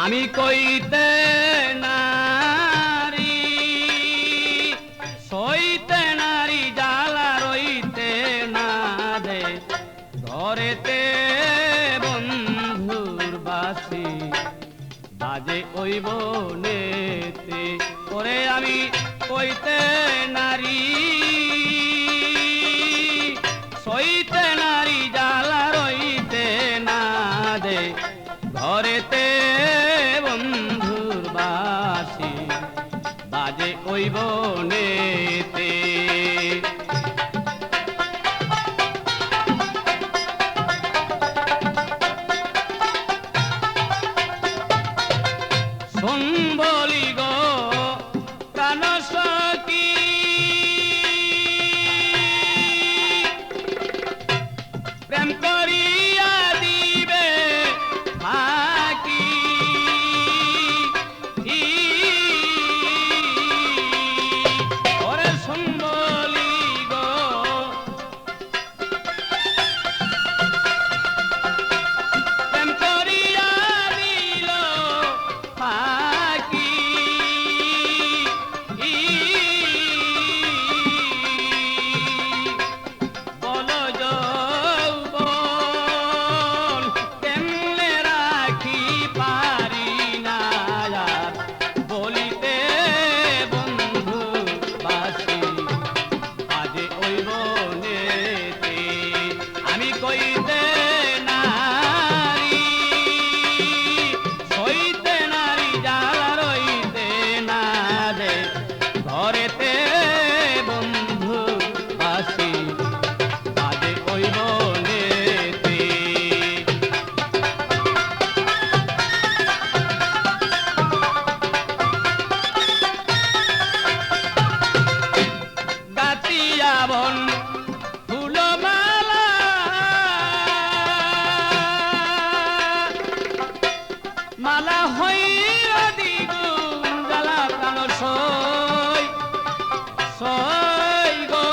আমি কইতে নারী সইতে নারী জ্বালা রইতে না দে ঘরেতে বন্ধুর বাসি বাজে ওই বনেতে ওরে আমি কইতে নারী সইতে নারী জ্বালা রইতে না দে ঘরেতে বন্ধুর বাসি বাজে ওই বনেতে শোন বলি গো প্রাণ সখী প্রেম করিয়া দিবে ফাঁকি ওরে শোন বলি গো প্রেম করিয়া দিল ফাঁকি বলো যৌবন কেমনে রাখি পারি না আর বলিতে বন্ধু বাসি আজে ওই বনেতে আমি কইতে নারী সইতে নারী জ্বালা রইতে না দে ঘরেতে বন্ধু বাসি আজে ওই বনেতে গাতিয়া বন ফুলমালা মালা হইয়া দিগুণ জ্বালা প্রাণ সই সই গো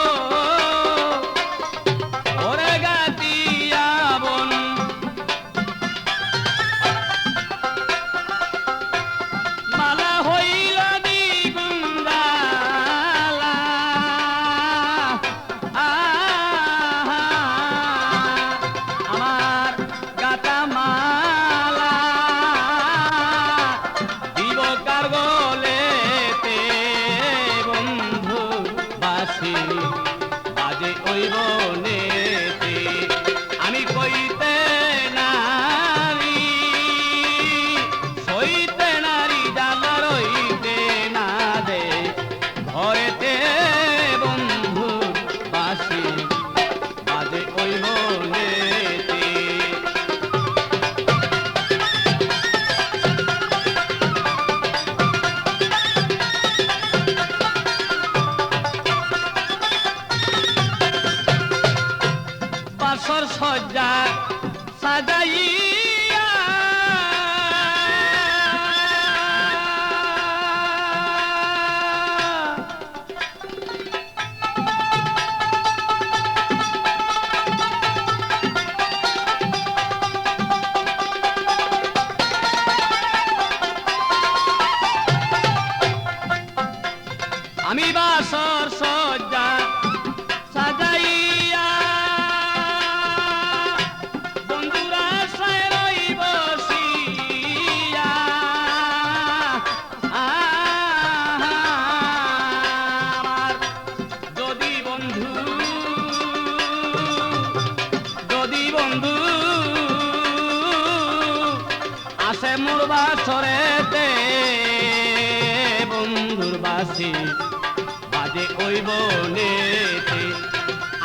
ওরে গাতিয়া বন মালা হইল দ্বিগুণ জ্বালা আমার গাতা মালা দিব কার গলেতে বন্ধু বাসি বাজে ওই বনেতে আমি কইতে নারী সইতে নারী জ্বালা রইতে না দে ঘরেতে বন্ধু বাসি বাজে ওই বনেতে বাসর সজ্জা সাজাইয়া আমি বাসর সজ্জা সাজাইয়া বন্ধুরা সায় রই বসিয়া আমার যদি বন্ধু আসে মোর বাসরেতে বন্ধুর বাসি বাজে ওই বনেতে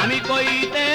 আমি কইতে